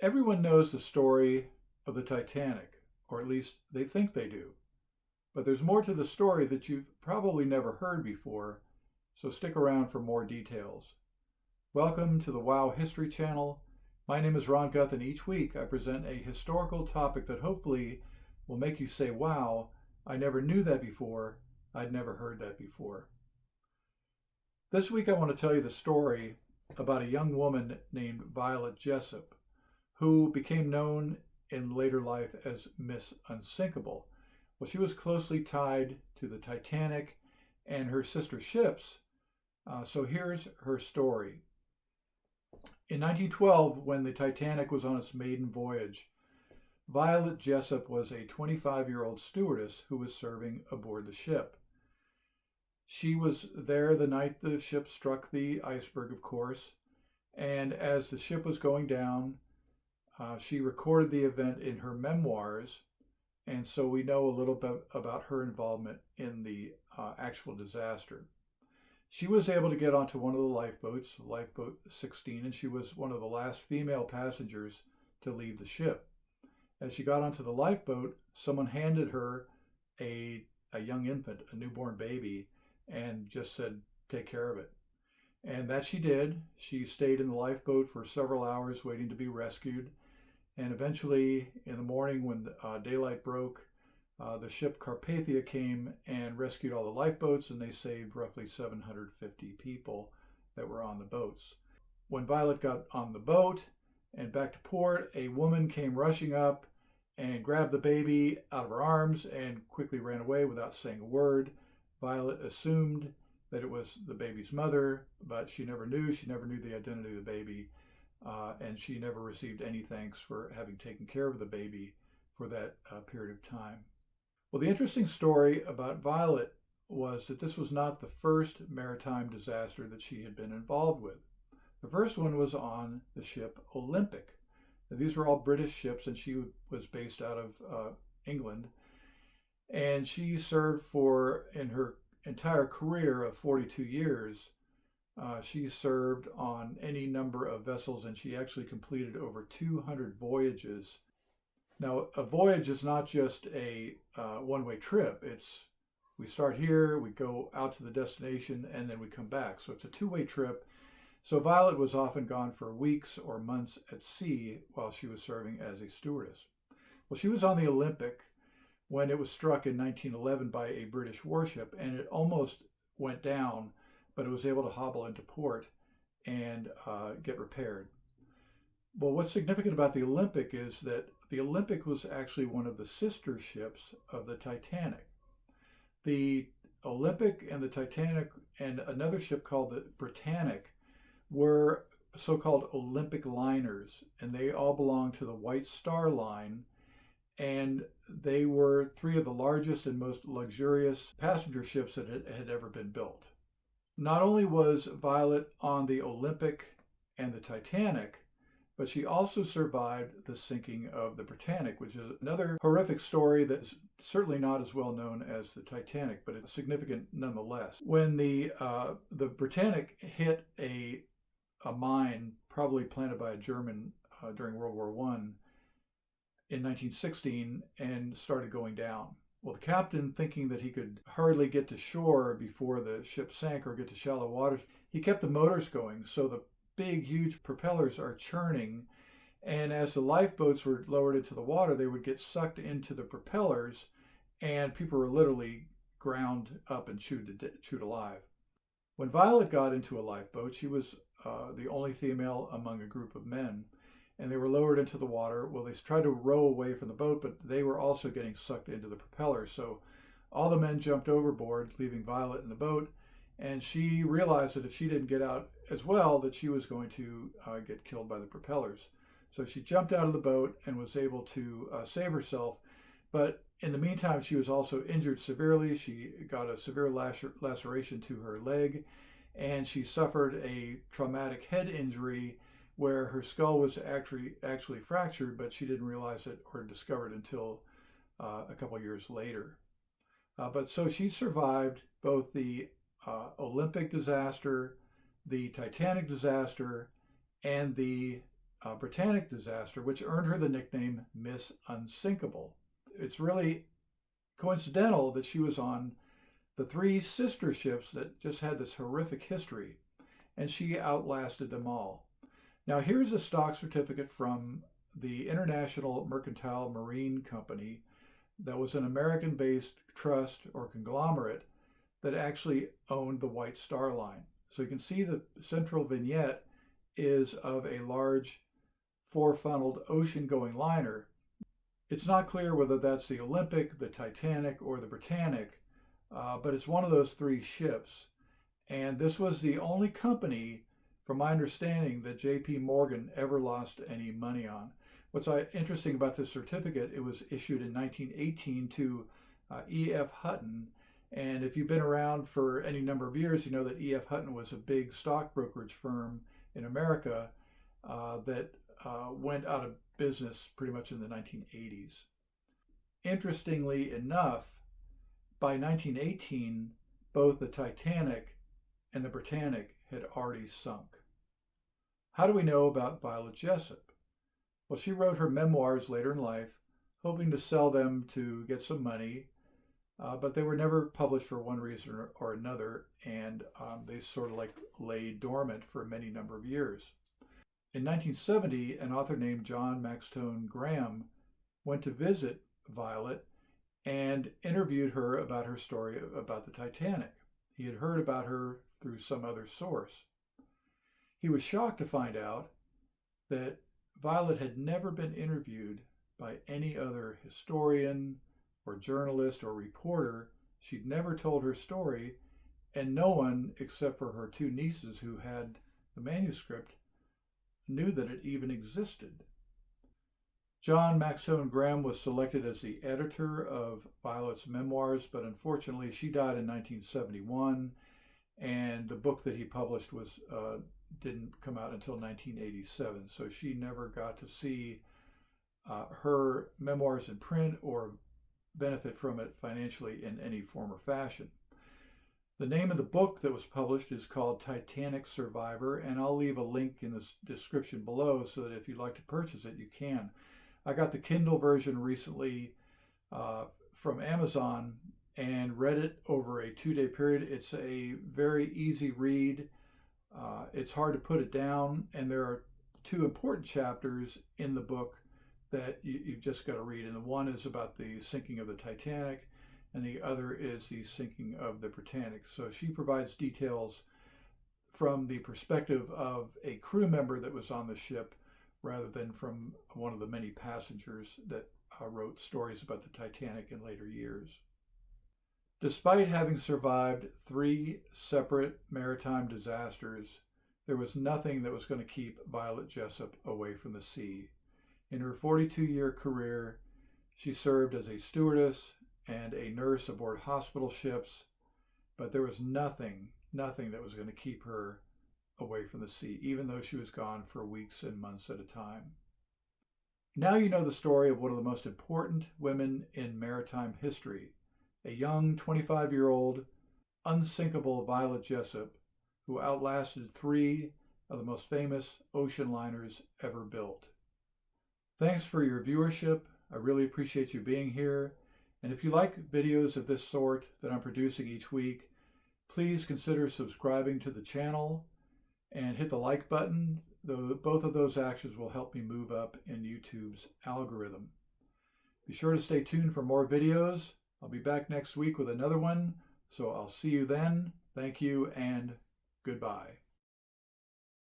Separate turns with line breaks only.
Everyone knows the story of the Titanic, or at least they think they do. But there's more to the story that you've probably never heard before, so stick around for more details. Welcome to the WOW History Channel. My name is Ron Guth, and each week I present a historical topic that hopefully will make you say, wow, I never knew that before, I'd never heard that before. This week I want to tell you the story about a young woman named Violet Jessop, who became known in later life as Miss Unsinkable. Well, she was closely tied to the Titanic and her sister ships. So here's her story. In 1912, when the Titanic was on its maiden voyage, Violet Jessop was a 25-year-old stewardess who was serving aboard the ship. She was there the night the ship struck the iceberg, of course, and as the ship was going down, she recorded the event in her memoirs, and so we know a little bit about her involvement in the actual disaster. She was able to get onto one of the lifeboats, Lifeboat 16, and she was one of the last female passengers to leave the ship. As she got onto the lifeboat, someone handed her a young infant, a newborn baby, and just said, take care of it. And that she did. She stayed in the lifeboat for several hours waiting to be rescued. And eventually, in the morning when daylight broke, the ship Carpathia came and rescued all the lifeboats, and they saved roughly 750 people that were on the boats. When Violet got on the boat and back to port, a woman came rushing up and grabbed the baby out of her arms and quickly ran away without saying a word. Violet assumed that it was the baby's mother, but she never knew. She never knew the identity of the baby. And she never received any thanks for having taken care of the baby for that period of time. Well, the interesting story about Violet was that this was not the first maritime disaster that she had been involved with. The first one was on the ship Olympic. Now, these were all British ships, and she was based out of England. And she served in her entire career of 42 years, she served on any number of vessels, and she actually completed over 200 voyages. Now, a voyage is not just a one-way trip. We start here, we go out to the destination, and then we come back. So it's a two-way trip. So Violet was often gone for weeks or months at sea while she was serving as a stewardess. Well, she was on the Olympic when it was struck in 1911 by a British warship, and it almost went down, but it was able to hobble into port and get repaired. Well, what's significant about the Olympic is that the Olympic was actually one of the sister ships of the Titanic. The Olympic and the Titanic and another ship called the Britannic were so-called Olympic liners, and they all belonged to the White Star Line, and they were three of the largest and most luxurious passenger ships that had ever been built. Not only was Violet on the Olympic and the Titanic, but she also survived the sinking of the Britannic, which is another horrific story that's certainly not as well known as the Titanic, but it's significant nonetheless. When the Britannic hit a mine, probably planted by a German during World War I in 1916, and started going down. Well, the captain, thinking that he could hardly get to shore before the ship sank or get to shallow waters, he kept the motors going. So the big, huge propellers are churning. And as the lifeboats were lowered into the water, they would get sucked into the propellers, and people were literally ground up and chewed alive. When Violet got into a lifeboat, she was the only female among a group of men, and they were lowered into the water. Well, they tried to row away from the boat, but they were also getting sucked into the propeller. So all the men jumped overboard, leaving Violet in the boat, and she realized that if she didn't get out as well, that she was going to get killed by the propellers. So she jumped out of the boat and was able to save herself. But in the meantime, she was also injured severely. She got a severe laceration to her leg, and she suffered a traumatic head injury where her skull was actually fractured, but she didn't realize it or discover it until a couple years later. But so she survived both the Olympic disaster, the Titanic disaster, and the Britannic disaster, which earned her the nickname Miss Unsinkable. It's really coincidental that she was on the three sister ships that just had this horrific history, and she outlasted them all. Now, here's a stock certificate from the International Mercantile Marine Company that was an American-based trust or conglomerate that actually owned the White Star Line. So you can see the central vignette is of a large four-funneled ocean-going liner. It's not clear whether that's the Olympic, the Titanic, or the Britannic, but it's one of those three ships. And this was the only company, from my understanding, that J.P. Morgan ever lost any money on. What's interesting about this certificate, it was issued in 1918 to E.F. Hutton. And if you've been around for any number of years, you know that E.F. Hutton was a big stock brokerage firm in America that went out of business pretty much in the 1980s. Interestingly enough, by 1918, both the Titanic and the Britannic had already sunk. How do we know about Violet Jessop? Well, she wrote her memoirs later in life, hoping to sell them to get some money, but they were never published for one reason or another, and they sort of like lay dormant for a many number of years. In 1970, an author named John Maxtone-Graham went to visit Violet and interviewed her about her story about the Titanic. He had heard about her through some other source. He was shocked to find out that Violet had never been interviewed by any other historian or journalist or reporter. She'd never told her story, and no one except for her two nieces who had the manuscript knew that it even existed. John Maxtone-Graham was selected as the editor of Violet's memoirs, but unfortunately she died in 1971, and the book that he published didn't come out until 1987, so she never got to see her memoirs in print or benefit from it financially in any form or fashion. The name of the book that was published is called Titanic Survivor, and I'll leave a link in the description below so that if you'd like to purchase it, you can. I got the Kindle version recently from Amazon and read it over a 2-day period. It's a very easy read. It's hard to put it down, and there are two important chapters in the book that you've just got to read. And the one is about the sinking of the Titanic, and the other is the sinking of the Britannic. So she provides details from the perspective of a crew member that was on the ship rather than from one of the many passengers that wrote stories about the Titanic in later years. Despite having survived 3 separate maritime disasters, there was nothing that was going to keep Violet Jessop away from the sea. In her 42-year career, she served as a stewardess and a nurse aboard hospital ships, but there was nothing that was going to keep her away from the sea, even though she was gone for weeks and months at a time. Now you know the story of one of the most important women in maritime history, a young 25-year-old unsinkable Violet Jessop, who outlasted 3 of the most famous ocean liners ever built. Thanks for your viewership. I really appreciate you being here. And if you like videos of this sort that I'm producing each week, please consider subscribing to the channel and hit the like button. Both of those actions will help me move up in YouTube's algorithm. Be sure to stay tuned for more videos. I'll be back next week with another one, so I'll see you then. Thank you and goodbye.